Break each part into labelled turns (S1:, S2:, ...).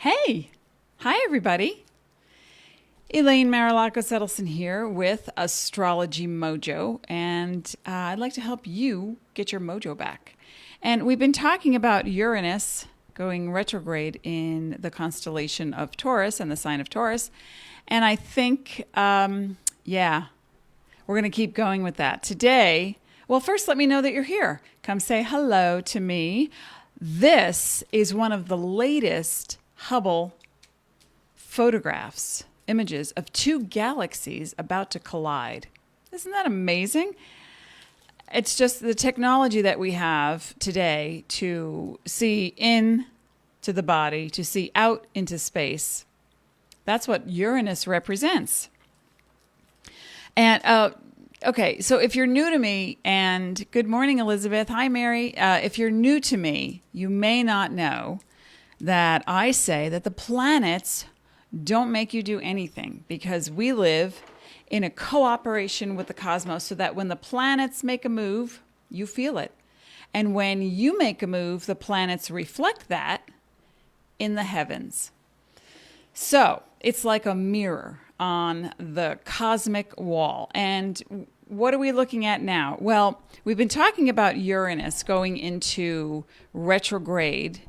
S1: Hey, hi everybody. Elaine Marolakos Edelson here with Astrology Mojo, and I'd like to help you get your mojo back. And we've been talking about Uranus going retrograde in the constellation of Taurus and the sign of Taurus, and I think, we're going to keep going with that today. Well, first, let me know that you're here. Come say hello to me. This is one of the latest Hubble photographs, images of two galaxies about to collide. Isn't that amazing? It's just the technology that we have today to see into the body, to see out into space. That's what Uranus represents. And okay, so if you're new to me, and good morning, Elizabeth. Hi, Mary. If you're new to me, you may not know that I say that the planets don't make you do anything because we live in a cooperation with the cosmos so that when the planets make a move, you feel it. And when you make a move, the planets reflect that in the heavens. So it's like a mirror on the cosmic wall. And what are we looking at now? Well, we've been talking about Uranus going into retrograde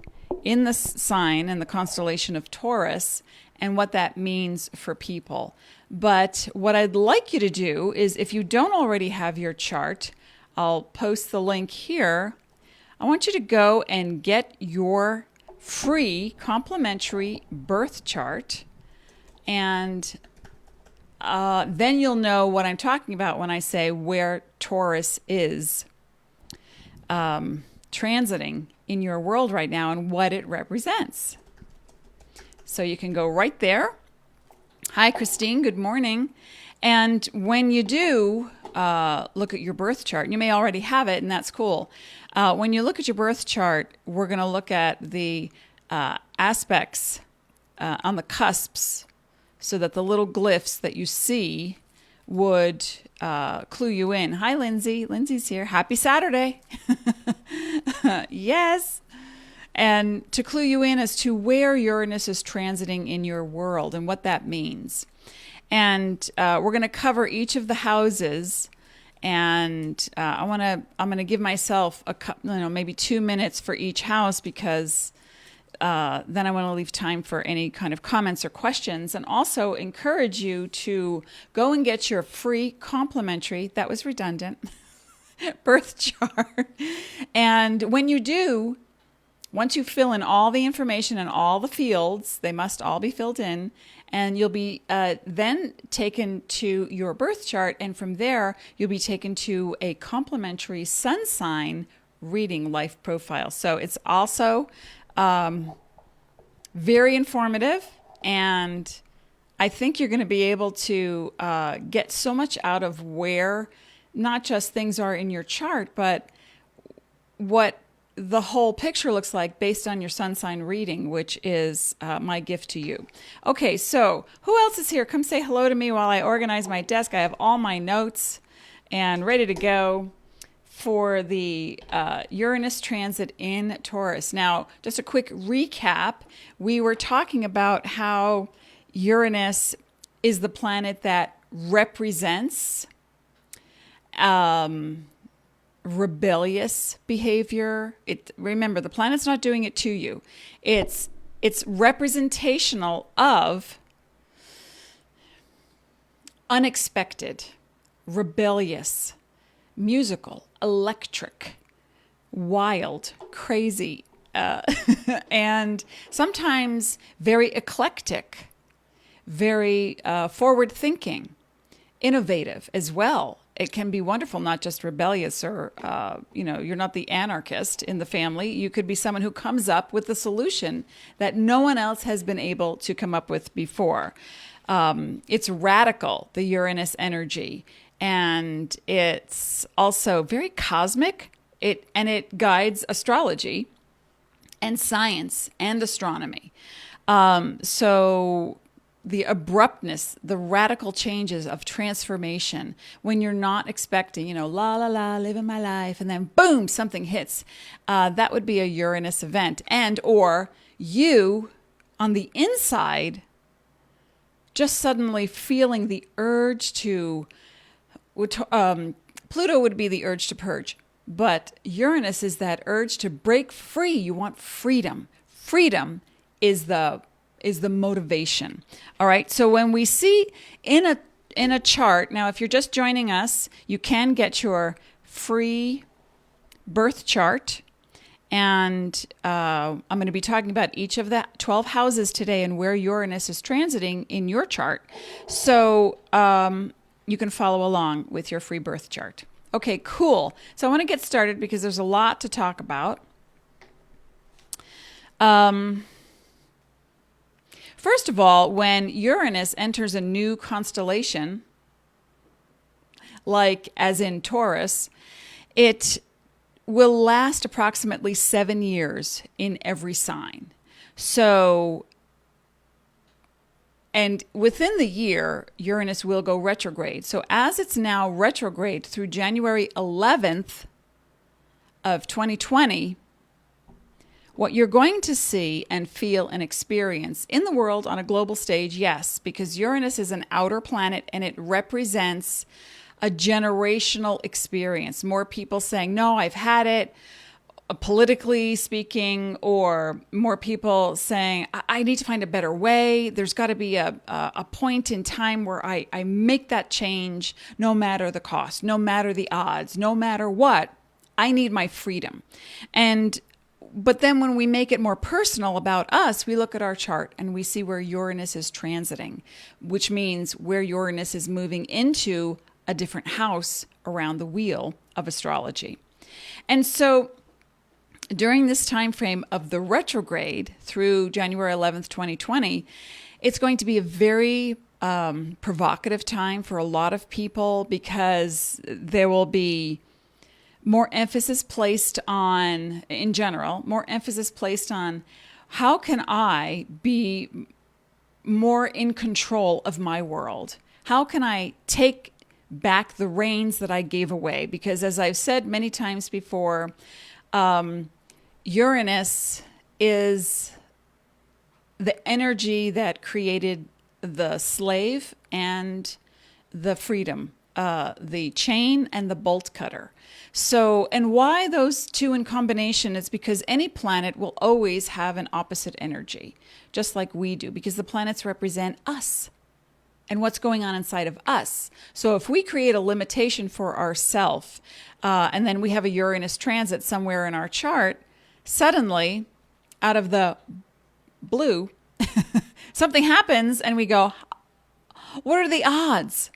S1: in the sign and the constellation of Taurus and what that means for people. But what I'd like you to do is, if you don't already have your chart, I'll post the link here. I want you to go and get your free complimentary birth chart, and then you'll know what I'm talking about when I say where Taurus is transiting in your world right now and what it represents. So you can go right there. Hi, Christine. Good morning. And when you do look at your birth chart, and you may already have it, and that's cool. When you look at your birth chart, we're going to look at the aspects on the cusps so that the little glyphs that you see would clue you in. Hi, Lindsay. Lindsay's here. Happy Saturday. Yes. And to clue you in as to where Uranus is transiting in your world and what that means. And we're going to cover each of the houses. And I'm going to give myself maybe 2 minutes for each house, because then I want to leave time for any kind of comments or questions, and also encourage you to go and get your free complimentary, that was redundant, birth chart. And when you do, once you fill in all the information and all the fields, they must all be filled in, and you'll be then taken to your birth chart, and from there you'll be taken to a complimentary sun sign reading life profile. So it's also very informative, and I think you're going to be able to get so much out of where not just things are in your chart, but what the whole picture looks like based on your sun sign reading, which is my gift to you. Okay, so who else is here? Come say hello to me while I organize my desk. I have all my notes and ready to go for the Uranus transit in Taurus. Now, just a quick recap. We were talking about how Uranus is the planet that represents rebellious behavior. Remember, the planet's not doing it to you. It's representational of unexpected, rebellious, musical, electric, wild, crazy, and sometimes very eclectic, very forward-thinking, innovative as well. It can be wonderful, not just rebellious, or, you're not the anarchist in the family. You could be someone who comes up with a solution that no one else has been able to come up with before. It's radical, the Uranus energy, and it's also very cosmic. It guides astrology and science and astronomy. So the abruptness, the radical changes of transformation when you're not expecting, la, la, la, living my life, and then boom, something hits. That would be a Uranus event. And or you on the inside, just suddenly feeling the urge to, Pluto would be the urge to purge, but Uranus is that urge to break free. You want freedom. Freedom is the motivation. All right. So when we see in a chart, now if you're just joining us, you can get your free birth chart. And I'm going to be talking about each of the 12 houses today and where Uranus is transiting in your chart. So you can follow along with your free birth chart. Okay, cool. So I want to get started because there's a lot to talk about. First of all, when Uranus enters a new constellation, like as in Taurus, it will last approximately 7 years in every sign. So, and within the year, Uranus will go retrograde. So as it's now retrograde through January 11th of 2020, what you're going to see and feel and experience in the world on a global stage, yes, because Uranus is an outer planet and it represents a generational experience. More people saying, no, I've had it, politically speaking, or more people saying, I need to find a better way. There's got to be a point in time where I make that change no matter the cost, no matter the odds, no matter what. I need my freedom. But then when we make it more personal about us, we look at our chart and we see where Uranus is transiting, which means where Uranus is moving into a different house around the wheel of astrology. And so during this time frame of the retrograde through January 11th, 2020, it's going to be a very provocative time for a lot of people because there will be more emphasis placed on, in general, more emphasis placed on how can I be more in control of my world? How can I take back the reins that I gave away? Because as I've said many times before, Uranus is the energy that created the slave and the freedom, the chain and the bolt cutter. So, and why those two in combination is because any planet will always have an opposite energy, just like we do, because the planets represent us and what's going on inside of us. So if we create a limitation for ourselves, and then we have a Uranus transit somewhere in our chart, suddenly, out of the blue, something happens and we go, what are the odds?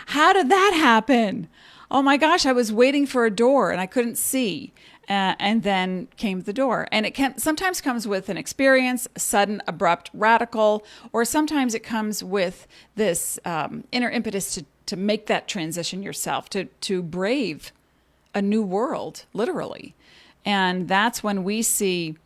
S1: How did that happen? Oh my gosh, I was waiting for a door and I couldn't see. And then came the door. And it sometimes comes with an experience, sudden, abrupt, radical, or sometimes it comes with this inner impetus to make that transition yourself, to brave a new world, literally. And that's when we see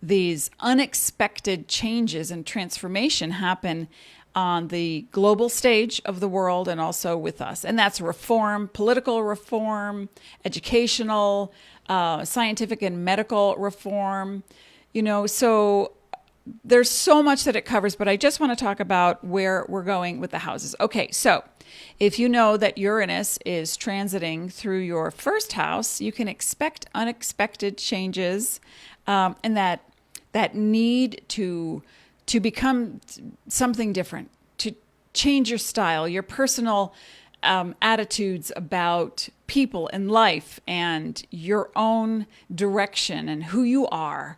S1: these unexpected changes and transformation happen on the global stage of the world and also with us. And that's reform, political reform, educational, scientific and medical reform, so there's so much that it covers, but I just want to talk about where we're going with the houses. Okay, so if you know that Uranus is transiting through your first house, you can expect unexpected changes, and that need to become something different, to change your style, your personal attitudes about people and life and your own direction and who you are.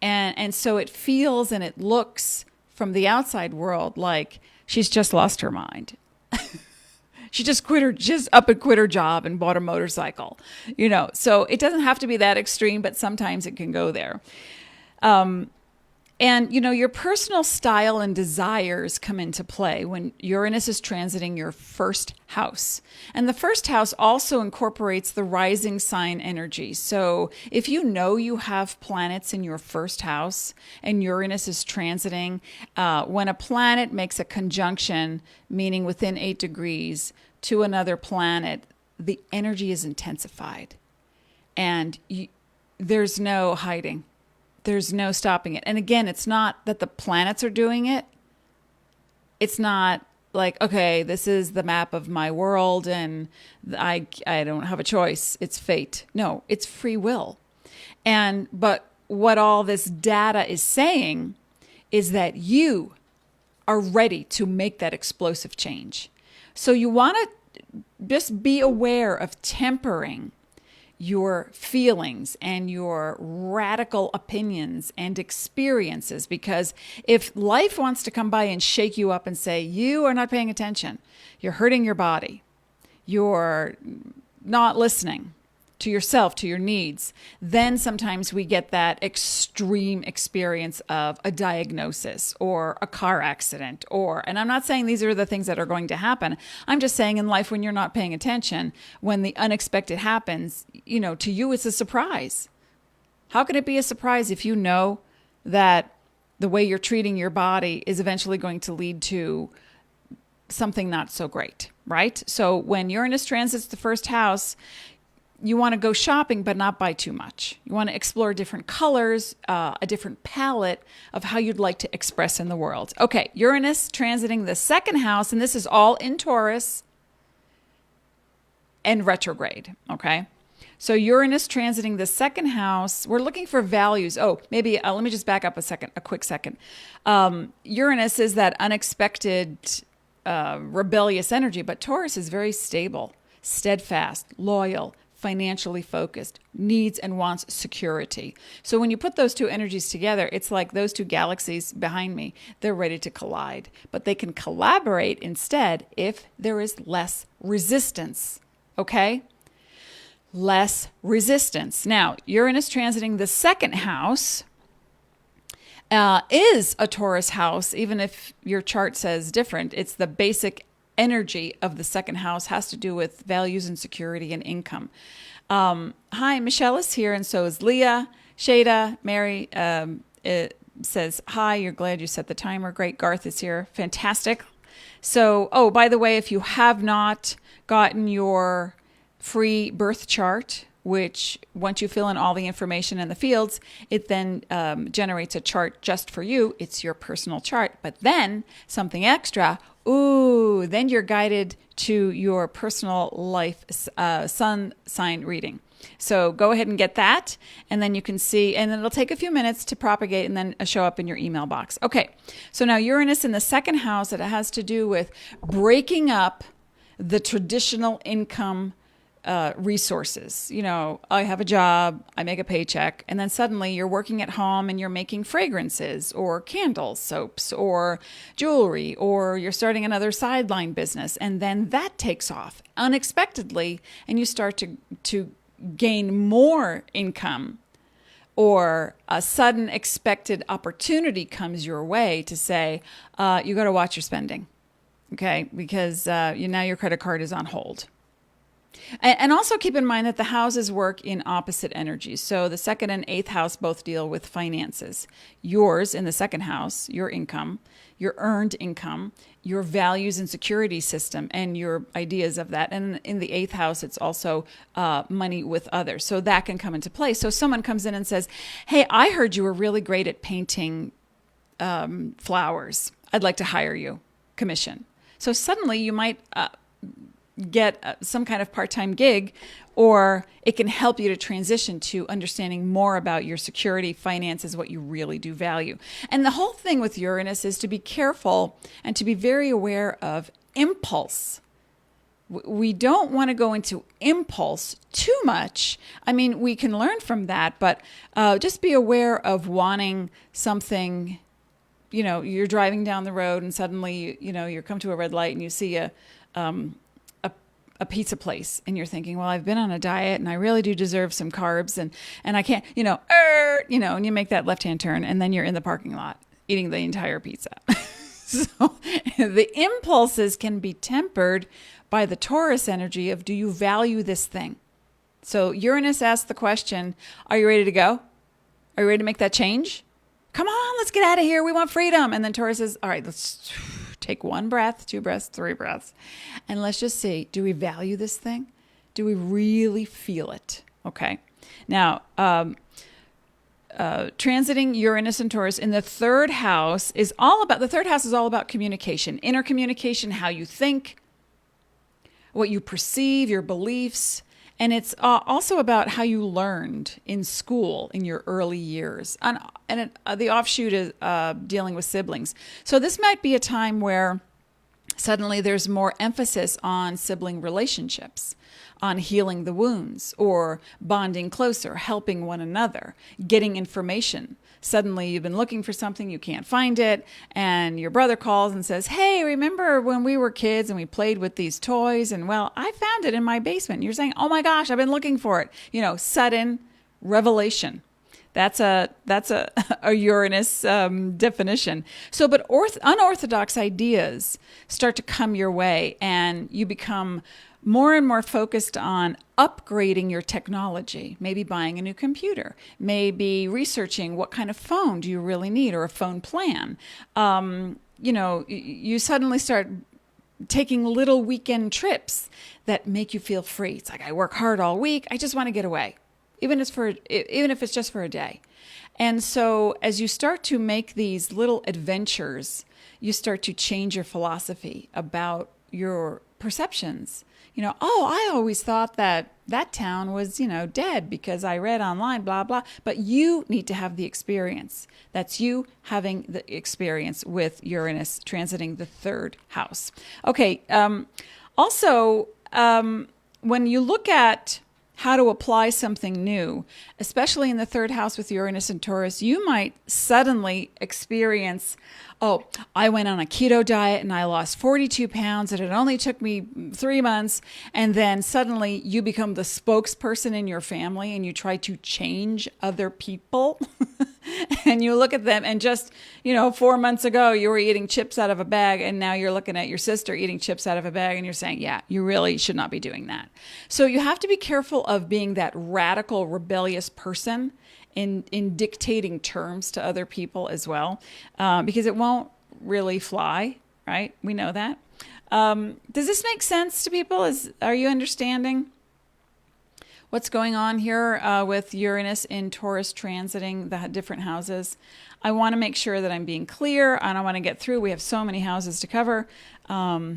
S1: And so it feels and it looks from the outside world like she's just lost her mind. She just up and quit her job and bought a motorcycle, So it doesn't have to be that extreme, but sometimes it can go there. And, your personal style and desires come into play when Uranus is transiting your first house. And the first house also incorporates the rising sign energy. So if you know you have planets in your first house and Uranus is transiting, when a planet makes a conjunction, meaning within 8 degrees, to another planet, the energy is intensified. And there's no hiding. There's no stopping it. And again, it's not that the planets are doing it. It's not like, okay, this is the map of my world and I don't have a choice. It's fate. No, it's free will. But what all this data is saying is that you are ready to make that explosive change. So you want to just be aware of tempering your feelings and your radical opinions and experiences, because if life wants to come by and shake you up and say, you are not paying attention, you're hurting your body, you're not listening to yourself, to your needs, then sometimes we get that extreme experience of a diagnosis or a car accident and I'm not saying these are the things that are going to happen. I'm just saying in life, when you're not paying attention, when the unexpected happens, to you it's a surprise. How can it be a surprise if you know that the way you're treating your body is eventually going to lead to something not so great, right? So when Uranus transits the first house, you want to go shopping, but not buy too much. You want to explore different colors, a different palette of how you'd like to express in the world. Okay, Uranus transiting the second house, and this is all in Taurus and retrograde, okay? So Uranus transiting the second house, we're looking for values. Oh, maybe let me just back up a quick second. Uranus is that unexpected, rebellious energy, but Taurus is very stable, steadfast, loyal, financially focused, needs and wants security. So when you put those two energies together, it's like those two galaxies behind me, they're ready to collide. But they can collaborate instead if there is less resistance, okay? Less resistance. Now, Uranus transiting the second house is a Taurus house, even if your chart says different. It's the basic energy of the second house, has to do with values and security and income. Hi, Michelle is here, and so is Leah. Shada, Mary says, hi, you're glad you set the timer. Great. Garth is here. Fantastic. So, by the way, if you have not gotten your free birth chart, which once you fill in all the information in the fields, it then generates a chart just for you. It's your personal chart. But then something extra, then you're guided to your personal life sun sign reading. So go ahead and get that, and then you can see, and it'll take a few minutes to propagate and then show up in your email box. Okay, so now Uranus in the second house, it has to do with breaking up the traditional income resources. I have a job, I make a paycheck, and then suddenly you're working at home and you're making fragrances or candles, soaps, or jewelry, or you're starting another sideline business, and then that takes off unexpectedly, and you start to gain more income, or a sudden expected opportunity comes your way to say, you got to watch your spending, okay? Because now your credit card is on hold. And also keep in mind that the houses work in opposite energies. So the second and eighth house both deal with finances. Yours in the second house, your income, your earned income, your values and security system, and your ideas of that. And in the eighth house, it's also money with others. So that can come into play. So someone comes in and says, hey, I heard you were really great at painting flowers. I'd like to hire you, commission. So suddenly you might get some kind of part-time gig, or it can help you to transition to understanding more about your security, finances, what you really do value. And the whole thing with Uranus is to be careful and to be very aware of impulse. We don't want to go into impulse too much. I mean, we can learn from that, but just be aware of wanting something. You're driving down the road and suddenly, you come to a red light and you see a pizza place, and you're thinking, well, I've been on a diet and I really do deserve some carbs, and I can't, and you make that left-hand turn, and then you're in the parking lot eating the entire pizza. So the impulses can be tempered by the Taurus energy of, do you value this thing? So Uranus asks the question, are you ready to go? Are you ready to make that change? Come on, let's get out of here. We want freedom. And then Taurus says, all right, let's take 1 breath, 2 breaths, 3 breaths. And let's just see, do we value this thing? Do we really feel it? Okay. Now, transiting Uranus and Taurus in the third house is all about communication, inner communication, how you think, what you perceive, your beliefs. And it's also about how you learned in school in your early years. The offshoot is dealing with siblings. So this might be a time where suddenly there's more emphasis on sibling relationships, on healing the wounds or bonding closer, helping one another, getting information. Suddenly you've been looking for something, you can't find it, and your brother calls and says, hey, remember when we were kids and we played with these toys? And well, I found it in my basement. And you're saying, oh my gosh, I've been looking for it. Sudden revelation. That's a Uranus definition. So, but unorthodox ideas start to come your way, and you become more and more focused on upgrading your technology, maybe buying a new computer, maybe researching what kind of phone do you really need or a phone plan. You suddenly start taking little weekend trips that make you feel free. It's like, I work hard all week. I just want to get away, even if it's just for a day. And so as you start to make these little adventures, you start to change your philosophy about your perceptions. I always thought that town was, dead because I read online, blah, blah. But you need to have the experience. That's you having the experience with Uranus transiting the third house. Okay. Also, when you look at how to apply something new, especially in the third house with Uranus and Taurus, you might suddenly experience, oh, I went on a keto diet and I lost 42 pounds and it only took me 3 months. And then suddenly you become the spokesperson in your family and you try to change other people. And you look at them and just, 4 months ago you were eating chips out of a bag and now you're looking at your sister eating chips out of a bag and you're saying, yeah, you really should not be doing that. So you have to be careful of being that radical, rebellious person in dictating terms to other people as well, because it won't really fly, right? We know that. Does this make sense to people? Are you understanding what's going on here with Uranus in Taurus transiting the different houses? I want to make sure that I'm being clear. I don't want to get through. We have so many houses to cover. Ta-da.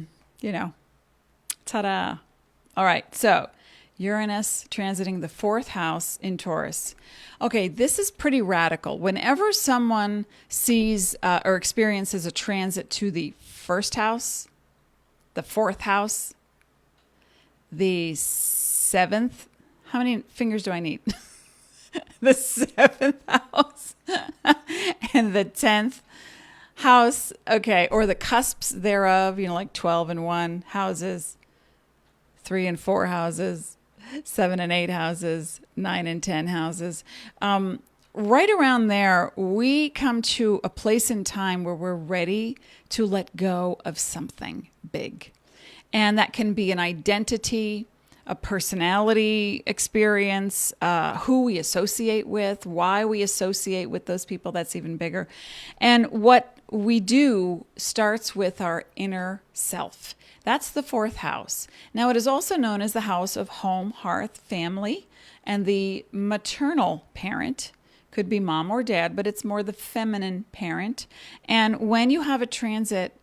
S1: All right, so Uranus transiting the fourth house in Taurus. Okay, this is pretty radical. Whenever someone sees or experiences a transit to the first house, the fourth house, the seventh, how many fingers do I need? The seventh house and the 10th house, okay, or the cusps thereof, like 12 and 1 houses, 3 and 4 houses, 7 and 8 houses, 9 and 10 houses. Right around there, we come to a place in time where we're ready to let go of something big. And that can be an identity, a personality experience, who we associate with, why we associate with those people. That's even bigger. And what we do starts with our inner self. That's the fourth house. Now, it is also known as the house of home, hearth, family, and the maternal parent. Could be mom or dad, but it's more the feminine parent. And when you have a transit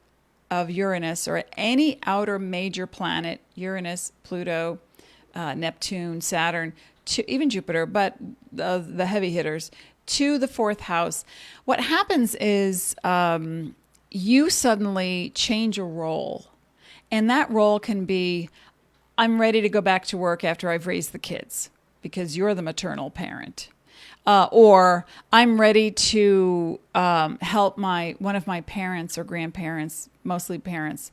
S1: of Uranus or any outer major planet, Uranus, Pluto, Neptune, Saturn, even Jupiter, but the heavy hitters, to the fourth house, what happens is you suddenly change a role. And that role can be, I'm ready to go back to work after I've raised the kids because you're the maternal parent. Or I'm ready to help one of my parents or grandparents, mostly parents,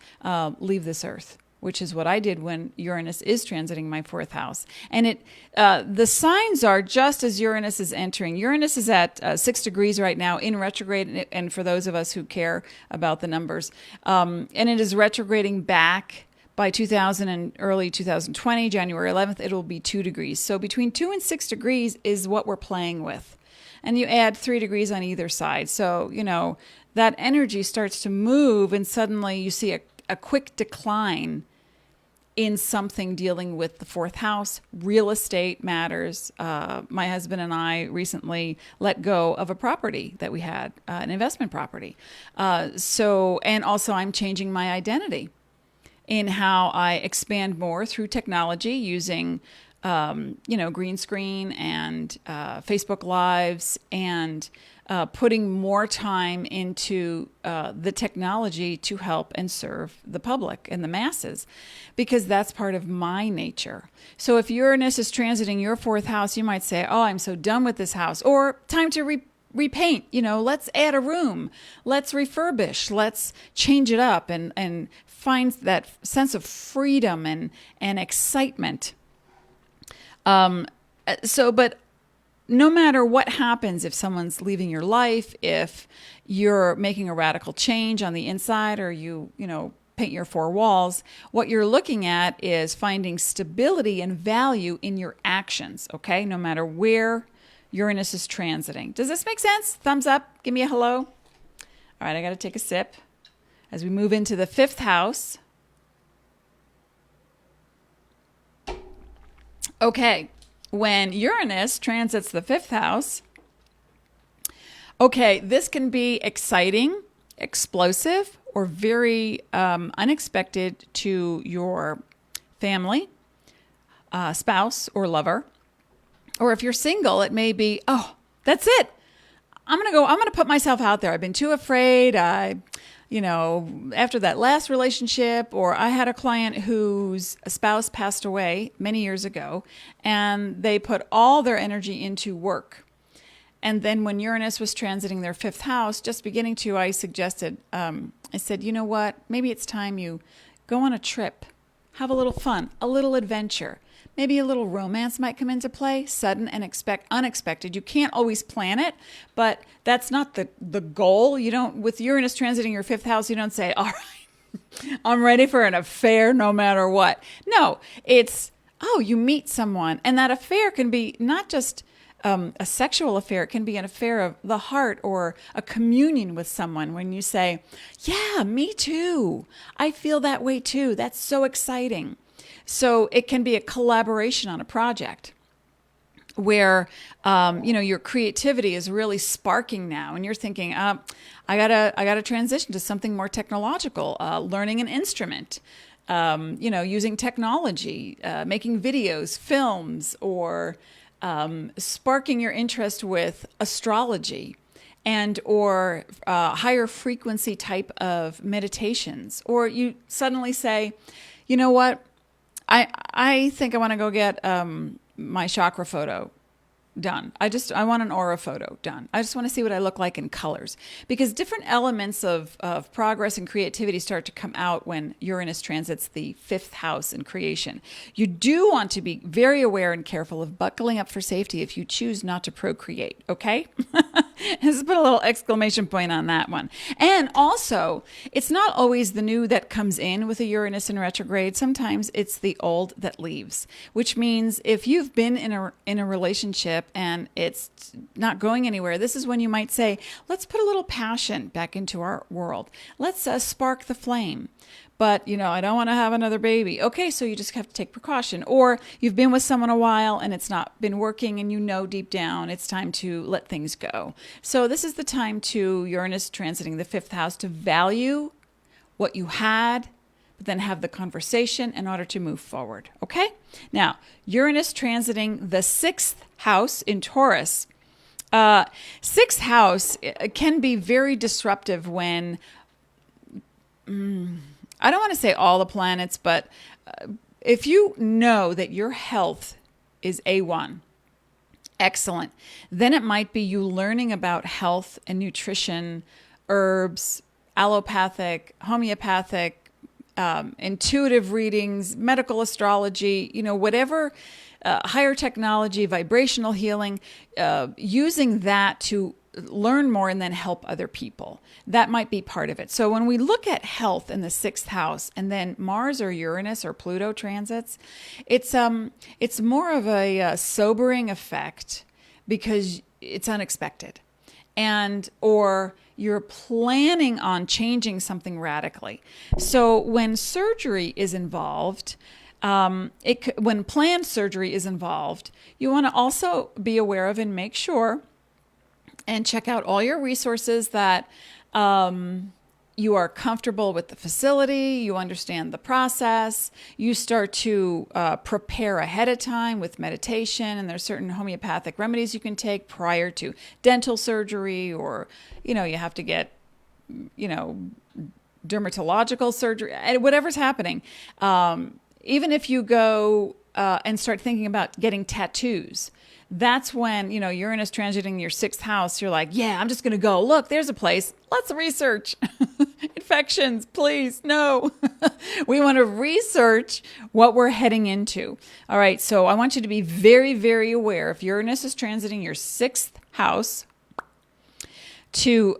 S1: leave this earth, which is what I did when Uranus is transiting my fourth house. And the signs are just as Uranus is entering. Uranus is at 6 degrees right now in retrograde, and for those of us who care about the numbers, and it is retrograding back by 2000 and early 2020, January 11th, it will be 2 degrees. So between 2 and 6 degrees is what we're playing with. And you add 3 degrees on either side. So, that energy starts to move and suddenly you see a quick decline in something dealing with the fourth house. Real estate matters. My husband and I recently let go of a property that we had, an investment property. And also I'm changing my identity in how I expand more through technology using, green screen and Facebook Lives, and putting more time into the technology to help and serve the public and the masses, because that's part of my nature. So if Uranus is transiting your fourth house, you might say, oh, I'm so done with this house, or time to repaint, let's add a room, let's refurbish, let's change it up and find that sense of freedom and excitement. But no matter what happens, if someone's leaving your life, if you're making a radical change on the inside, or you paint your four walls, what you're looking at is finding stability and value in your actions, okay? No matter where Uranus is transiting. Does this make sense? Thumbs up. Give me a hello. All right, I got to take a sip as we move into the fifth house. Okay, when Uranus transits the fifth house, okay, this can be exciting, explosive, or very unexpected to your family, spouse, or lover. Or if you're single, it may be, oh, that's it. I'm going to put myself out there. I've been too afraid. After that last relationship, or I had a client whose spouse passed away many years ago, and they put all their energy into work. And then when Uranus was transiting their fifth house, just beginning to, I suggested, I said, you know what? Maybe it's time you go on a trip, have a little fun, a little adventure. Maybe a little romance might come into play, sudden and unexpected. You can't always plan it, but that's not the goal. You don't, with Uranus transiting your fifth house, you don't say, all right, I'm ready for an affair no matter what. No, it's, you meet someone, and that affair can be not just a sexual affair. It can be an affair of the heart, or a communion with someone when you say, yeah, me too. I feel that way too. That's so exciting. So it can be a collaboration on a project where, your creativity is really sparking now, and you're thinking, I gotta transition to something more technological, learning an instrument, using technology, making videos, films, or sparking your interest with astrology or higher frequency type of meditations. Or you suddenly say, you know what? I think I want to go get my chakra photo done. I want an aura photo done. I just want to see what I look like in colors, because different elements of progress and creativity start to come out when Uranus transits the fifth house in creation. You do want to be very aware and careful of buckling up for safety if you choose not to procreate, okay? Just put a little exclamation point on that one. And also, it's not always the new that comes in with a Uranus in retrograde. Sometimes it's the old that leaves, which means if you've been in a relationship and it's not going anywhere, this is when you might say, let's put a little passion back into our world. Let's spark the flame. But, I don't want to have another baby. Okay, so you just have to take precaution. Or you've been with someone a while and it's not been working, and deep down it's time to let things go. So this is the time to Uranus transiting the fifth house to value what you had, but then have the conversation in order to move forward. Okay? Now, Uranus transiting the sixth house in Taurus. Sixth house can be very disruptive when... I don't want to say all the planets, but if you know that your health is A1, excellent, then it might be you learning about health and nutrition, herbs, allopathic, homeopathic, intuitive readings, medical astrology, whatever, higher technology, vibrational healing, using that to learn more and then help other people. That might be part of it. So when we look at health in the sixth house, and then Mars or Uranus or Pluto transits, it's more of a sobering effect because it's unexpected, or you're planning on changing something radically. So when surgery is involved, When planned surgery is involved, you want to also be aware of and make sure and check out all your resources that you are comfortable with the facility, you understand the process, you start to prepare ahead of time with meditation, and there's certain homeopathic remedies you can take prior to dental surgery, or, you have to get, dermatological surgery, whatever's happening. Even if you go and start thinking about getting tattoos, that's when, Uranus transiting your 6th house, you're like, yeah, I'm just going to go. Look, there's a place. Let's research. Infections, please. No. We want to research what we're heading into. All right. So I want you to be very, very aware. If Uranus is transiting your 6th house, to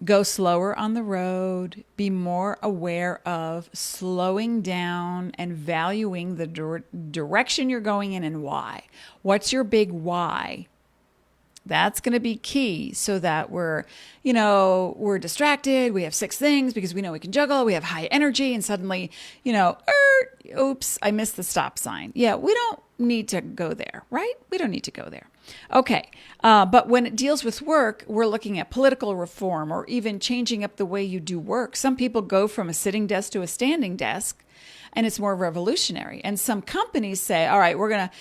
S1: go slower on the road, be more aware of slowing down and valuing the direction you're going in and why. What's your big why? That's going to be key, so that we're distracted. We have 6 things because we know we can juggle. We have high energy, and suddenly, oops, I missed the stop sign. Yeah, we don't need to go there, right? We don't need to go there. Okay. But when it deals with work, we're looking at political reform or even changing up the way you do work. Some people go from a sitting desk to a standing desk, and it's more revolutionary. And some companies say, all right,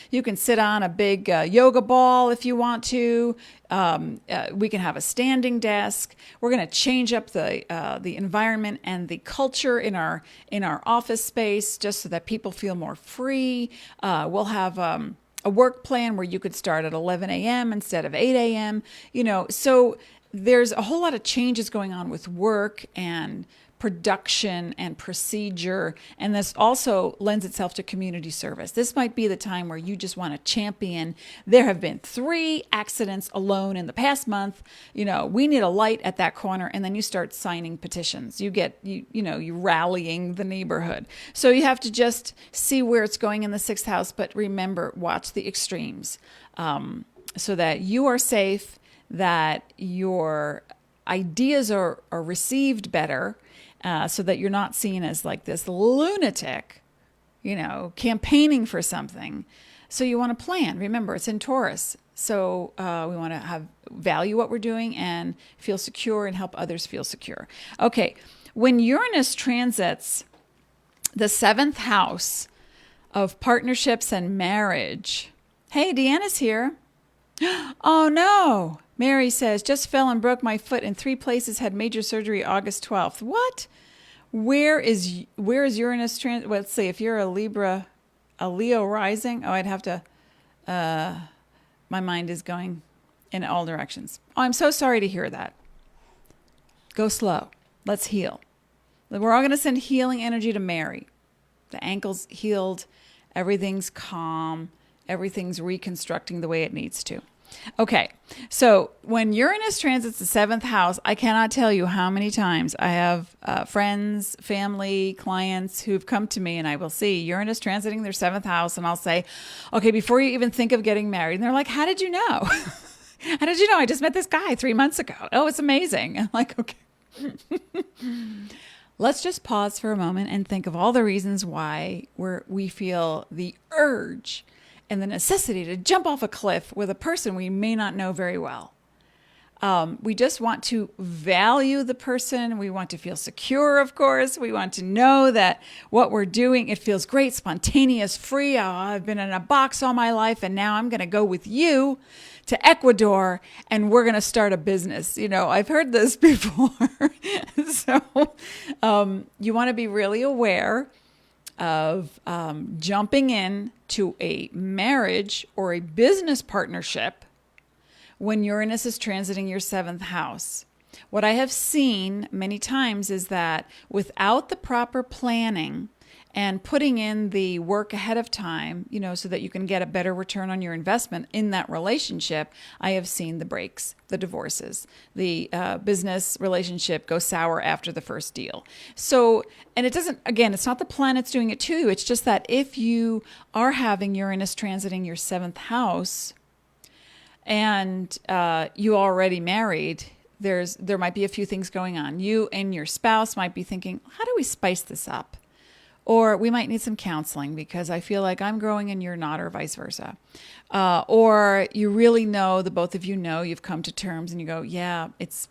S1: you can sit on a big yoga ball if you want to. We can have a standing desk. We're going to change up the environment and the culture in our office space, just so that people feel more free. We'll have a work plan where you could start at 11 a.m. instead of 8 a.m. So there's a whole lot of changes going on with work and production and procedure, and this also lends itself to community service. This might be the time where you just want to champion. There have been 3 accidents alone in the past month. We need a light at that corner, and then you start signing petitions. You rallying the neighborhood. So you have to just see where it's going in the 6th house, but remember, watch the extremes, so that you are safe, that your ideas are received better, so that you're not seen as like this lunatic, campaigning for something. So you want to plan. Remember, it's in Taurus. So we want to value what we're doing and feel secure and help others feel secure. Okay, when Uranus transits the 7th house of partnerships and marriage. Hey, Deanna's here. Oh, no. Mary says, just fell and broke my foot in 3 places, had major surgery August 12th. What? Where is Uranus trans? Well, let's see. If you're a Leo rising, I'd have to, my mind is going in all directions. Oh, I'm so sorry to hear that. Go slow. Let's heal. We're all going to send healing energy to Mary. The ankle's healed. Everything's calm. Everything's reconstructing the way it needs to. Okay, so when Uranus transits the 7th house, I cannot tell you how many times I have friends, family, clients who've come to me, and I will see Uranus transiting their 7th house, and I'll say, okay, before you even think of getting married, and they're like, how did you know? How did you know? I just met this guy 3 months ago. Oh, it's amazing. I'm like, okay. Let's just pause for a moment and think of all the reasons why we feel the urge and the necessity to jump off a cliff with a person we may not know very well. We just want to value the person. We want to feel secure, of course. We want to know that what we're doing, it feels great, spontaneous, free. Oh, I've been in a box all my life, and now I'm going to go with you to Ecuador, and we're going to start a business. I've heard this before. So you want to be really aware of jumping in to a marriage or a business partnership when Uranus is transiting your 7th house. What I have seen many times is that without the proper planning and putting in the work ahead of time, so that you can get a better return on your investment in that relationship, I have seen the breaks, the divorces, the business relationship go sour after the first deal. So, and it doesn't, again, it's not the planets doing it to you. It's just that if you are having Uranus transiting your 7th house and you already married, there might be a few things going on. You and your spouse might be thinking, how do we spice this up? Or we might need some counseling because I feel like I'm growing and you're not, or vice versa. Or you really know, the both of you know, you've come to terms and you go, yeah, let's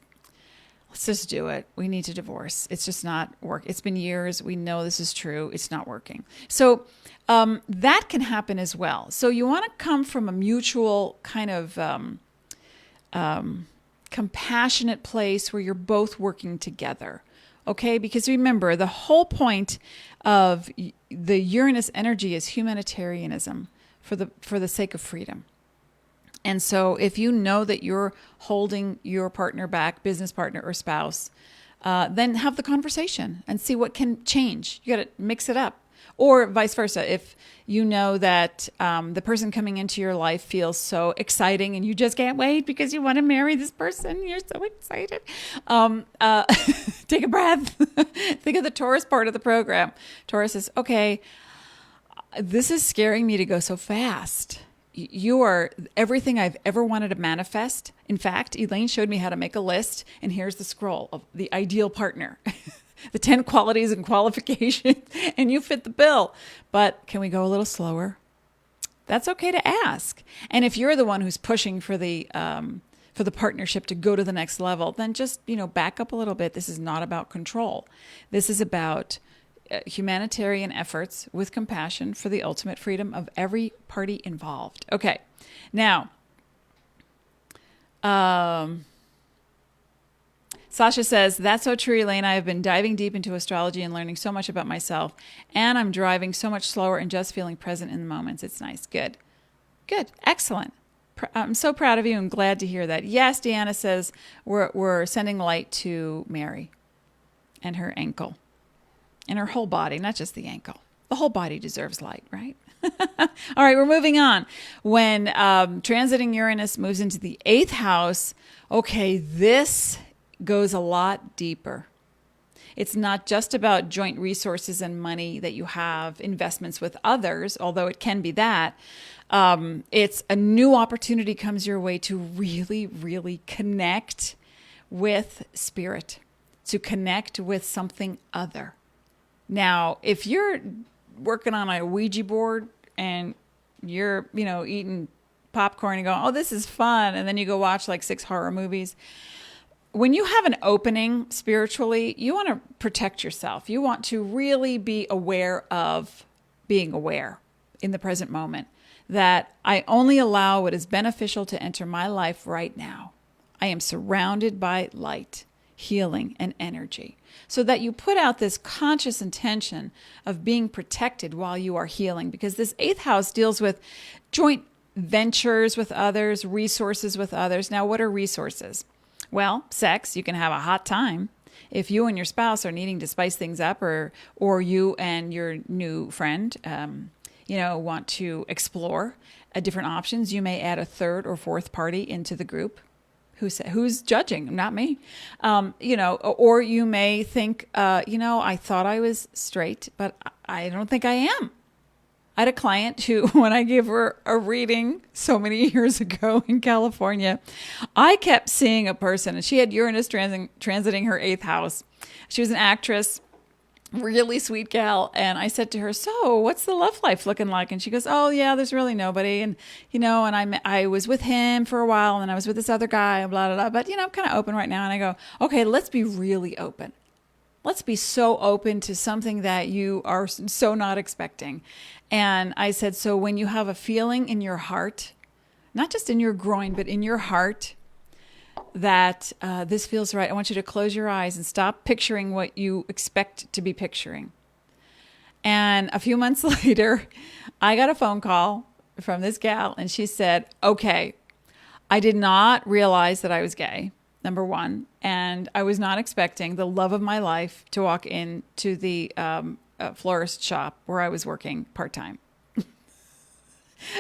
S1: just do it. We need to divorce. It's just not work. It's been years. We know this is true. It's not working. So that can happen as well. So you want to come from a mutual kind of compassionate place where you're both working together. Okay, because remember, the whole point of the Uranus energy is humanitarianism for the sake of freedom. And so if you know that you're holding your partner back, business partner or spouse, then have the conversation and see what can change. You got to mix it up. Or vice versa. If you know that the person coming into your life feels so exciting and you just can't wait because you want to marry this person, you're so excited. Take a breath. Think of the Taurus part of the program. Taurus is, okay, this is scaring me to go so fast. You are everything I've ever wanted to manifest. In fact, Elaine showed me how to make a list, and here's the scroll of the ideal partner. The 10 qualities and qualifications, and you fit the bill. But can we go a little slower? That's okay to ask. And if you're the one who's pushing for the partnership to go to the next level, then just, back up a little bit. This is not about control. This is about humanitarian efforts with compassion for the ultimate freedom of every party involved. Okay. Now, Sasha says, that's so true, Elaine. I have been diving deep into astrology and learning so much about myself, and I'm driving so much slower and just feeling present in the moments. It's nice. Good. Excellent. I'm so proud of you and glad to hear that. Yes, Deanna says we're sending light to Mary and her ankle and her whole body, not just the ankle. The whole body deserves light, right? All right, we're moving on. When transiting Uranus moves into the 8th house, okay, this goes a lot deeper. It's not just about joint resources and money that you have, investments with others, although it can be that. It's a new opportunity comes your way to really, really connect with spirit, to connect with something other. Now, if you're working on a Ouija board and you're, eating popcorn and going, oh, this is fun, and then you go watch like 6 horror movies, when you have an opening spiritually, you want to protect yourself. You want to really be aware of being aware in the present moment, that I only allow what is beneficial to enter my life right now. I am surrounded by light, healing, and energy, so that you put out this conscious intention of being protected while you are healing, because this 8th house deals with joint ventures with others, resources with others. Now, what are resources? Well, sex. You can have a hot time. If you and your spouse are needing to spice things up, or you and your new friend, want to explore different options, you may add a 3rd or 4th party into the group. Who's judging? Not me. Or you may think, I thought I was straight, but I don't think I am. I had a client who, when I gave her a reading so many years ago in California, I kept seeing a person, and she had Uranus transiting her 8th house. She was an actress, really sweet gal. And I said to her, so what's the love life looking like? And she goes, oh yeah, there's really nobody. And, I was with him for a while, and then I was with this other guy, and blah, blah, blah. But, I'm kind of open right now. And I go, okay, let's be really open. Let's be so open to something that you are so not expecting. And I said, so when you have a feeling in your heart, not just in your groin, but in your heart, that this feels right, I want you to close your eyes and stop picturing what you expect to be picturing. And a few months later, I got a phone call from this gal, and she said, okay, I did not realize that I was gay, number one, and I was not expecting the love of my life to walk into the florist shop where I was working part-time.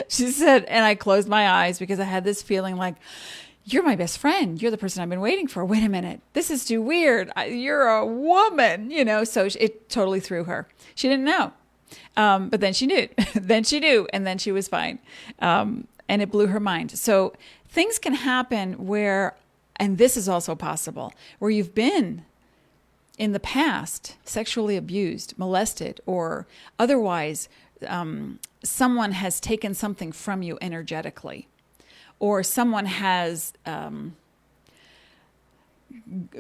S1: She said, and I closed my eyes because I had this feeling like, you're my best friend. You're the person I've been waiting for. Wait a minute. This is too weird. You're a woman, so it totally threw her. She didn't know. But then she knew. Then she knew. And then she was fine. And it blew her mind. So things can happen where, and this is also possible, where you've been in the past sexually abused, molested, or otherwise someone has taken something from you energetically, or someone has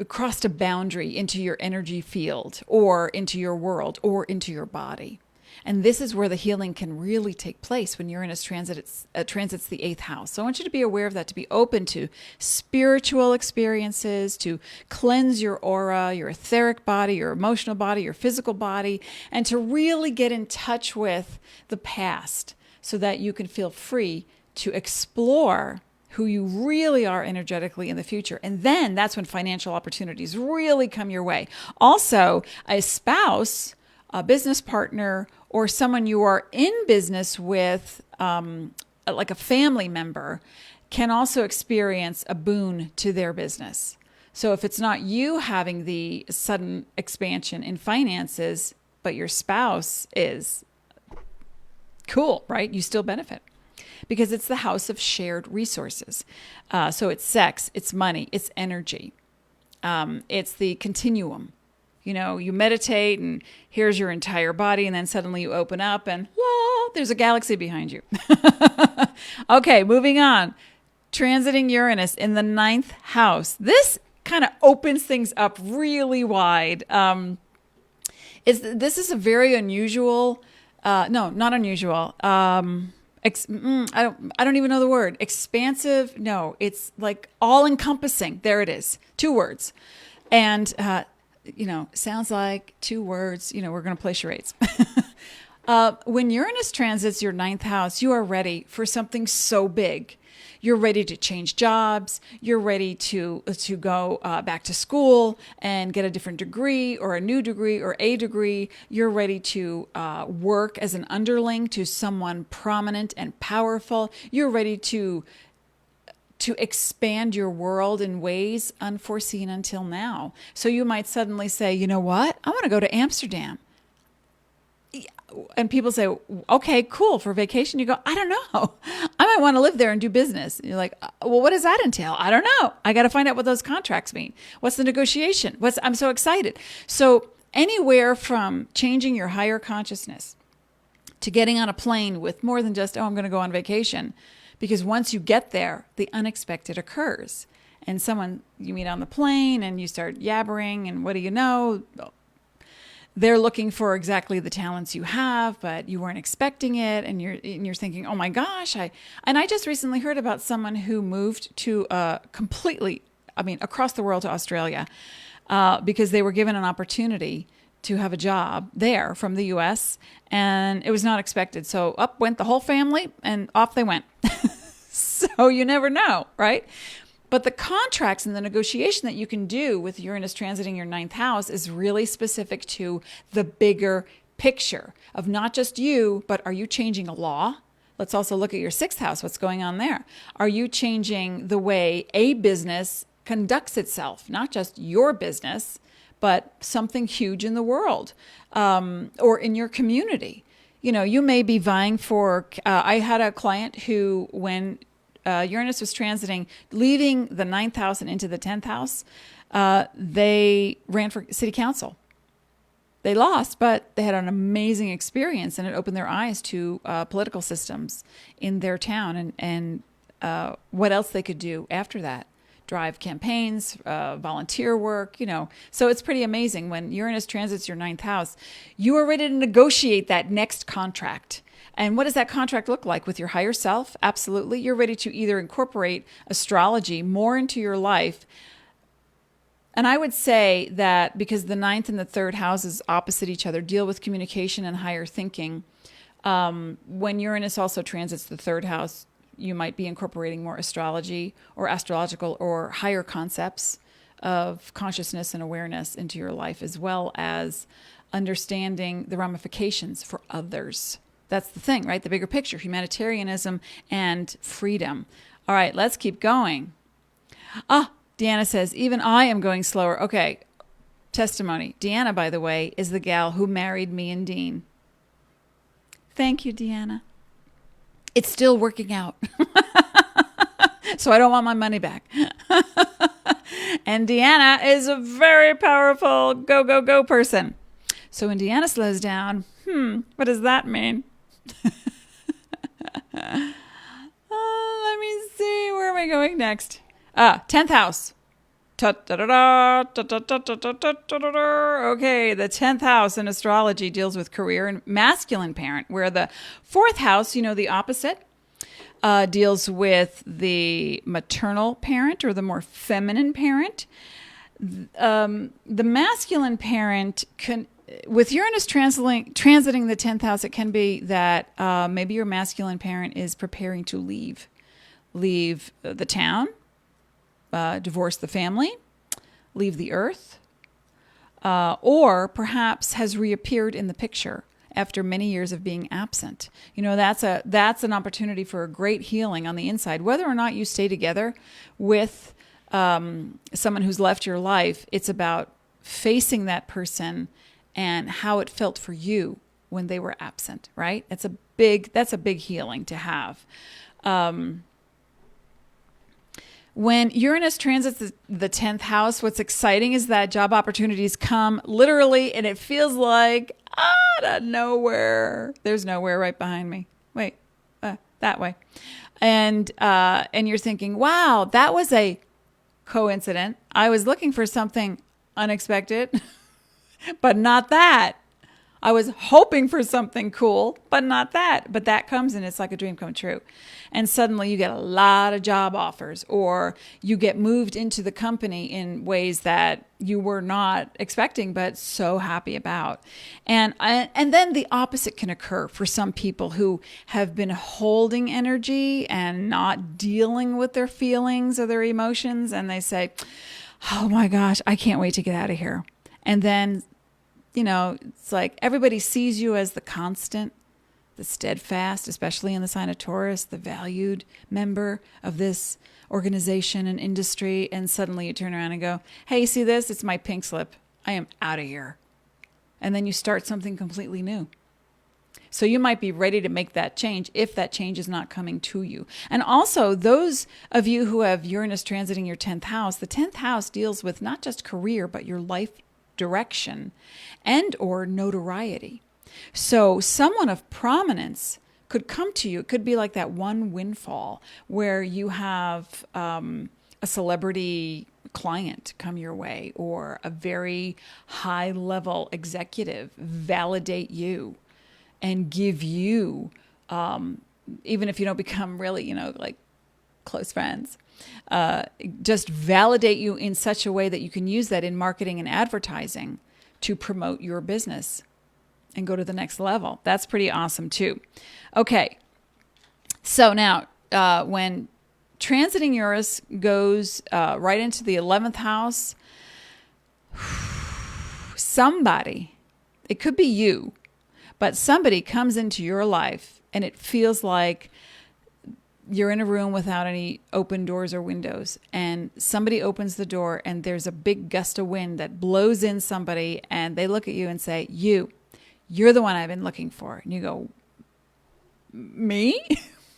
S1: crossed a boundary into your energy field or into your world or into your body. And this is where the healing can really take place when Uranus transits the eighth house. So I want you to be aware of that, to be open to spiritual experiences, to cleanse your aura, your etheric body, your emotional body, your physical body, and to really get in touch with the past so that you can feel free to explore who you really are energetically in the future. And then that's when financial opportunities really come your way. Also, a spouse, a business partner, or someone you are in business with, like a family member, can also experience a boon to their business. So if it's not you having the sudden expansion in finances, but your spouse is, cool, right? You still benefit. Because it's the house of shared resources. So it's sex, it's money, it's energy. It's the continuum. You know, you meditate and here's your entire body, and then suddenly you open up and there's a galaxy behind you. Okay, moving on. Transiting Uranus in the ninth house. This kind of opens things up really wide. This is a very unusual, not unusual. I don't even know the word. Expansive. No, it's like all encompassing. There it is. 2 words. And, sounds like 2 words. We're going to play charades. When Uranus transits your ninth house, you are ready for something so big. You're ready to change jobs. You're ready to go back to school and get a different degree or a new degree or a degree. You're ready to work as an underling to someone prominent and powerful. You're ready to expand your world in ways unforeseen until now. So you might suddenly say, you know what? I want to go to Amsterdam. And people say, okay, cool, for vacation. You go, I don't know. I might want to live there and do business. And you're like, well, what does that entail? I don't know. I got to find out what those contracts mean. What's the negotiation? I'm so excited. So anywhere from changing your higher consciousness to getting on a plane with more than just, I'm going to go on vacation. Because once you get there, the unexpected occurs. And someone you meet on the plane and you start yabbering, and what do you know? They're looking for exactly the talents you have, but you weren't expecting it, and you're thinking, "Oh my gosh!" I just recently heard about someone who moved to across the world to Australia, because they were given an opportunity to have a job there from the U.S., and it was not expected. So up went the whole family, and off they went. So you never know, right? But the contracts and the negotiation that you can do with Uranus transiting your ninth house is really specific to the bigger picture of not just you, but are you changing a law? Let's also look at your sixth house. What's going on there? Are you changing the way a business conducts itself? Not just your business, but something huge in the world, or in your community. You may be vying for, I had a client who, when Uranus was transiting, leaving the ninth house and into the 10th house, they ran for city council. They lost, but they had an amazing experience, and it opened their eyes to political systems in their town and what else they could do after that. Drive campaigns, volunteer work, So it's pretty amazing. When Uranus transits your ninth house, you are ready to negotiate that next contract. And what does that contract look like with your higher self? Absolutely. You're ready to either incorporate astrology more into your life. And I would say that because the ninth and the third houses opposite each other deal with communication and higher thinking, when Uranus also transits the third house, you might be incorporating more astrology or astrological or higher concepts of consciousness and awareness into your life, as well as understanding the ramifications for others. That's the thing, right? The bigger picture, humanitarianism and freedom. All right, let's keep going. Deanna says, even I am going slower. Okay, testimony. Deanna, by the way, is the gal who married me and Dean. Thank you, Deanna. It's still working out. So I don't want my money back. And Deanna is a very powerful go, go, go person. So when Deanna slows down, what does that mean? Let me see. Where am I going next? 10th house. Okay, the 10th house in astrology deals with career and masculine parent, where the 4th house, the opposite, deals with the maternal parent or the more feminine parent. The masculine parent can, with Uranus transiting the 10th house, it can be that maybe your masculine parent is preparing to leave the town, divorce the family, leave the earth, or perhaps has reappeared in the picture after many years of being absent. That's an opportunity for a great healing on the inside. Whether or not you stay together with someone who's left your life, it's about facing that person and how it felt for you when they were absent, right? That's a big healing to have. When Uranus transits the 10th house, what's exciting is that job opportunities come literally, and it feels like out of nowhere. There's nowhere right behind me. Wait, that way. And you're thinking, wow, that was a coincidence. I was looking for something unexpected, but not that. I was hoping for something cool, but not that. But that comes and it's like a dream come true. And suddenly you get a lot of job offers, or you get moved into the company in ways that you were not expecting, but so happy about. And then the opposite can occur for some people who have been holding energy and not dealing with their feelings or their emotions. And they say, oh my gosh, I can't wait to get out of here. And then it's like everybody sees you as the constant, the steadfast, especially in the sign of Taurus, the valued member of this organization and industry. And suddenly you turn around and go, hey, you see this? It's my pink slip. I am out of here. And then you start something completely new. So you might be ready to make that change if that change is not coming to you. And also, those of you who have Uranus transiting your 10th house, the 10th house deals with not just career, but your life direction and or notoriety. So someone of prominence could come to you. It could be like that one windfall where you have a celebrity client come your way, or a very high level executive validate you and give you, even if you don't become really, like close friends, just validate you in such a way that you can use that in marketing and advertising to promote your business and go to the next level. That's pretty awesome too. Okay. So now, when transiting Uranus goes right into the 11th house, somebody, it could be you, but somebody comes into your life and it feels like you're in a room without any open doors or windows, and somebody opens the door and there's a big gust of wind that blows in somebody, and they look at you and say, you're the one I've been looking for. And you go, me?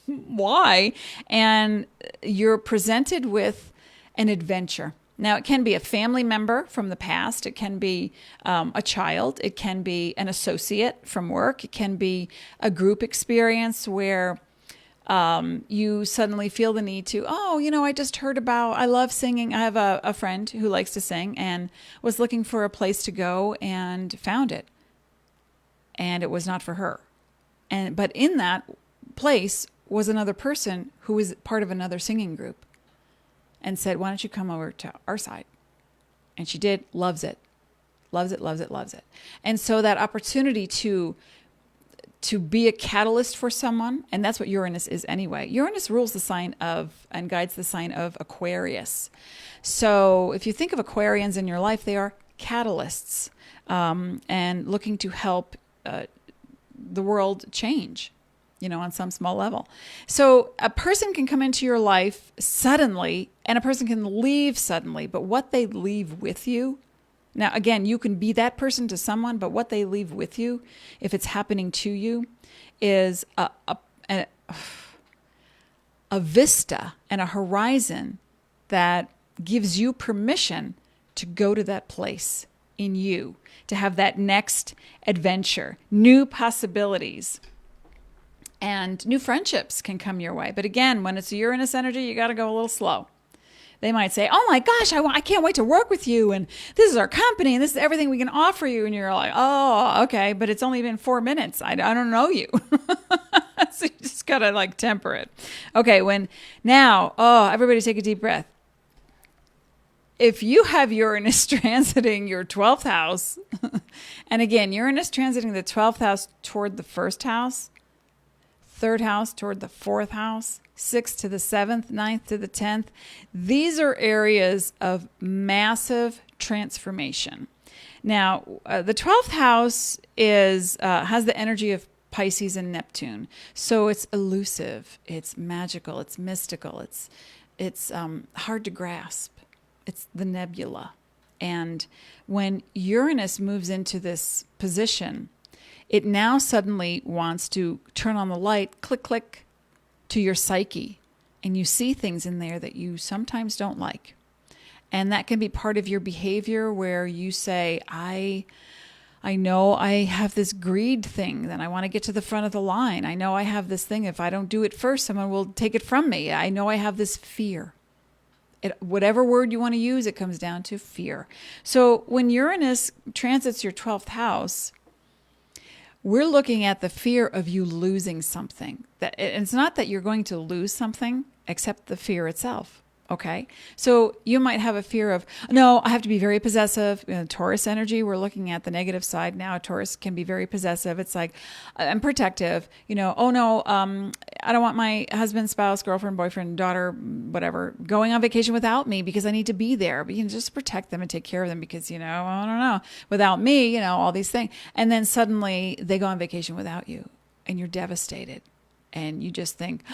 S1: Why? And you're presented with an adventure. Now, it can be a family member from the past. It can be a child. It can be an associate from work. It can be a group experience where you suddenly feel the need to, I just heard about, I love singing. I have a friend who likes to sing and was looking for a place to go and found it. And it was not for her. But in that place was another person who was part of another singing group and said, why don't you come over to our side? And she did, loves it. Loves it, loves it, loves it. And so that opportunity to be a catalyst for someone, and that's what Uranus is anyway. Uranus rules the sign of and guides the sign of Aquarius. So if you think of Aquarians in your life, they are catalysts and looking to help the world change, on some small level. So a person can come into your life suddenly and a person can leave suddenly, but what they leave with you, now, again, you can be that person to someone, but what they leave with you, if it's happening to you, is a vista and a horizon that gives you permission to go to that place in you, to have that next adventure, new possibilities. And new friendships can come your way. But again, when it's Uranus energy, you got to go a little slow. They might say, oh my gosh, I can't wait to work with you. And this is our company and this is everything we can offer you. And you're like, oh, okay. But it's only been 4 minutes. I don't know you. So you just got to like temper it. Okay. Everybody take a deep breath. If you have Uranus transiting your 12th house, and again, Uranus transiting the 12th house toward the first house, third house toward the fourth house, 6th to the 7th, 9th to the 10th. These are areas of massive transformation. Now, the 12th house has the energy of Pisces and Neptune. So it's elusive, it's magical, it's mystical, it's hard to grasp. It's the nebula. And when Uranus moves into this position, it now suddenly wants to turn on the light, click, click, to your psyche. And you see things in there that you sometimes don't like. And that can be part of your behavior where you say, I know I have this greed thing, that I want to get to the front of the line. I know I have this thing, if I don't do it first, someone will take it from me. I know I have this fear. Whatever word you want to use, it comes down to fear. So when Uranus transits your 12th house, we're looking at the fear of you losing something. That it's not that you're going to lose something, except the fear itself. Okay. So you might have a fear of, no, I have to be very possessive. Taurus energy, we're looking at the negative side now. Taurus can be very possessive. It's like, I'm protective, oh no, I don't want my husband, spouse, girlfriend, boyfriend, daughter, whatever, going on vacation without me because I need to be there. But you can just protect them and take care of them because, I don't know, without me, all these things. And then suddenly they go on vacation without you and you're devastated and you just think,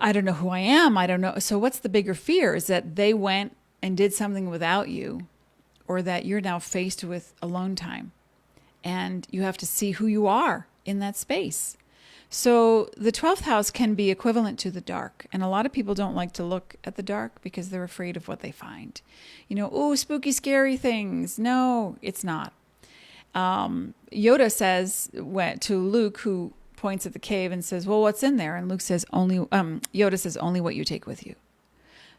S1: I don't know who I am. I don't know. So what's the bigger fear? Is that they went and did something without you, or that you're now faced with alone time and you have to see who you are in that space. So the 12th house can be equivalent to the dark. And a lot of people don't like to look at the dark because they're afraid of what they find. Spooky, scary things. No, it's not. Yoda says to Luke, who points at the cave and says, well, what's in there? And Luke says, Yoda says, only what you take with you.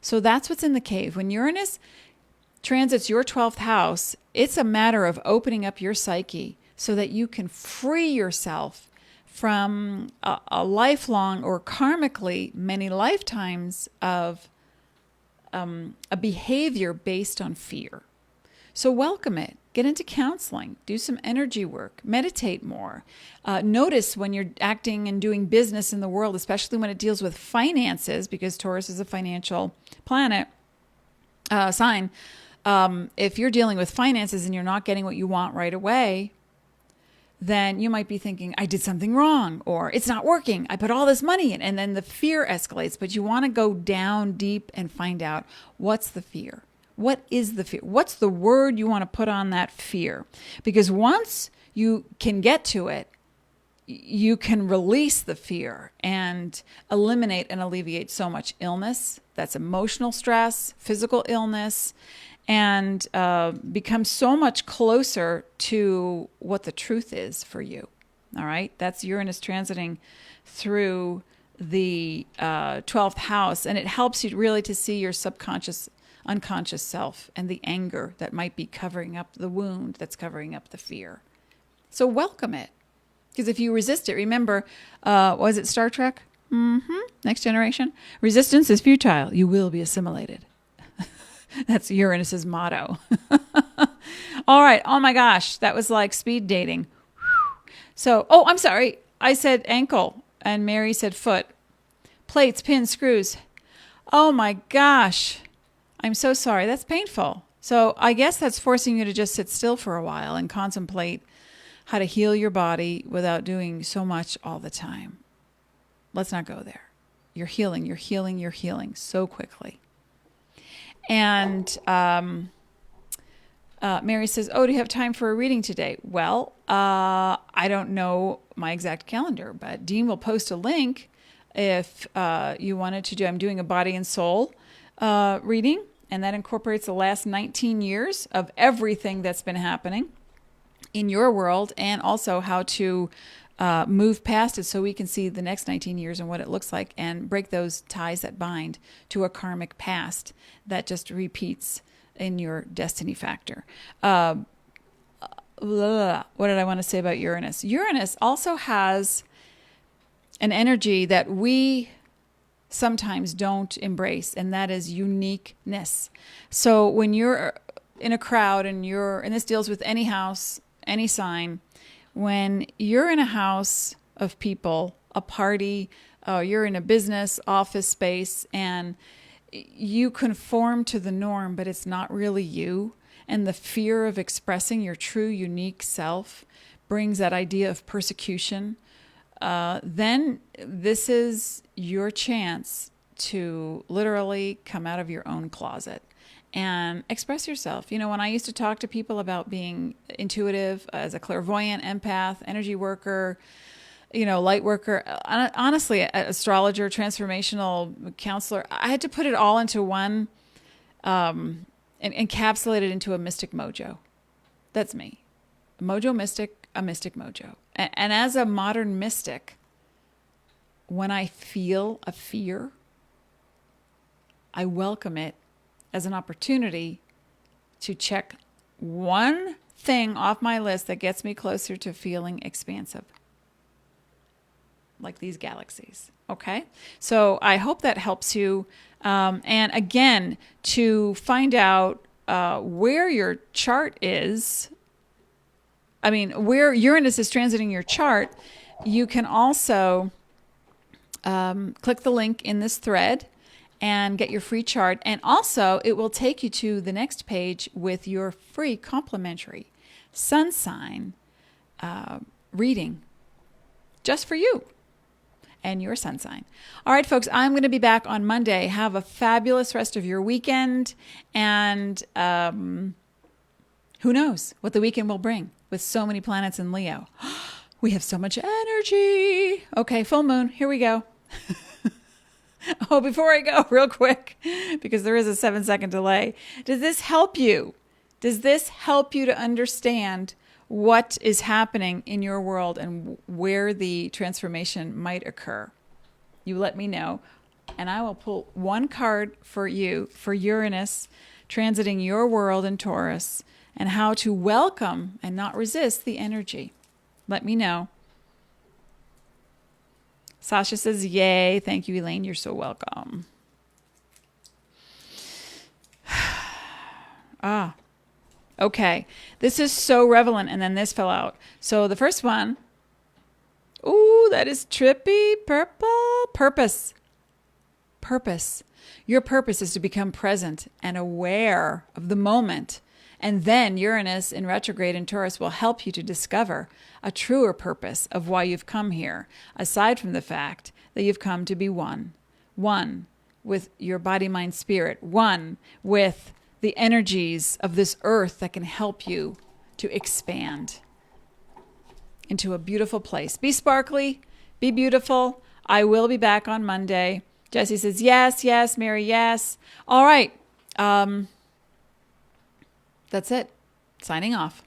S1: So that's what's in the cave. When Uranus transits your 12th house, it's a matter of opening up your psyche so that you can free yourself from a lifelong or karmically many lifetimes of a behavior based on fear. So welcome it. Get into counseling, do some energy work, meditate more. Notice when you're acting and doing business in the world, especially when it deals with finances, because Taurus is a financial planet sign. If you're dealing with finances and you're not getting what you want right away, then you might be thinking, I did something wrong, or it's not working. I put all this money in, and then the fear escalates. But you want to go down deep and find out what's the fear. What is the fear? What's the word you want to put on that fear? Because once you can get to it, you can release the fear and eliminate and alleviate so much illness. That's emotional stress, physical illness, and become so much closer to what the truth is for you. All right? That's Uranus transiting through the 12th house, and it helps you really to see your unconscious self and the anger that might be covering up the wound that's covering up the fear. So welcome it. Because if you resist it, remember, was it Star Trek? Next Generation? Resistance is futile. You will be assimilated. That's Uranus's motto. All right. Oh my gosh. That was like speed dating. So, I'm sorry. I said ankle and Mary said foot. Plates, pins, screws. Oh my gosh. I'm so sorry. That's painful. So I guess that's forcing you to just sit still for a while and contemplate how to heal your body without doing so much all the time. Let's not go there. You're healing so quickly. And Mary says, do you have time for a reading today? Well, I don't know my exact calendar, but Dean will post a link if you wanted to do. I'm doing a body and soul reading, and that incorporates the last 19 years of everything that's been happening in your world, and also how to move past it so we can see the next 19 years and what it looks like, and break those ties that bind to a karmic past that just repeats in your destiny factor. What did I want to say about Uranus? Uranus also has an energy that we sometimes don't embrace, and that is uniqueness. So when you're in a crowd and this deals with any house, any sign, when you're in a house of people, a party, you're in a business, office space, and you conform to the norm, but it's not really you, and the fear of expressing your true, unique self brings that idea of persecution, then this is your chance to literally come out of your own closet and express yourself. You know, when I used to talk to people about being intuitive as a clairvoyant, empath, energy worker, light worker, honestly, astrologer, transformational counselor, I had to put it all into one and encapsulate it into a mystic mojo. That's me. Mojo Mystic, a mystic mojo. And as a modern mystic, when I feel a fear, I welcome it as an opportunity to check one thing off my list that gets me closer to feeling expansive, like these galaxies. Okay? So I hope that helps you. And again, to find out where your chart is, where Uranus is transiting your chart, you can also click the link in this thread and get your free chart. And also, it will take you to the next page with your free complimentary sun sign reading just for you and your sun sign. All right, folks, I'm going to be back on Monday. Have a fabulous rest of your weekend. And who knows what the weekend will bring with so many planets in Leo. We have so much energy. Okay, full moon. Here we go. Oh, before I go, real quick, because there is a 7-second delay. Does this help you? Does this help you to understand what is happening in your world and where the transformation might occur? You let me know, and I will pull one card for you for Uranus transiting your world in Taurus, and how to welcome and not resist the energy. Let me know. Sasha says, yay. Thank you, Elaine. You're so welcome. Okay. This is so relevant, and then this fell out. So the first one, ooh, that is trippy purple. Purpose. Your purpose is to become present and aware of the moment. And then Uranus in retrograde in Taurus will help you to discover a truer purpose of why you've come here, aside from the fact that you've come to be one with your body, mind, spirit, one with the energies of this earth that can help you to expand into a beautiful place. Be sparkly, be beautiful. I will be back on Monday. Jessie says, yes, Mary, yes. All right. That's it. Signing off.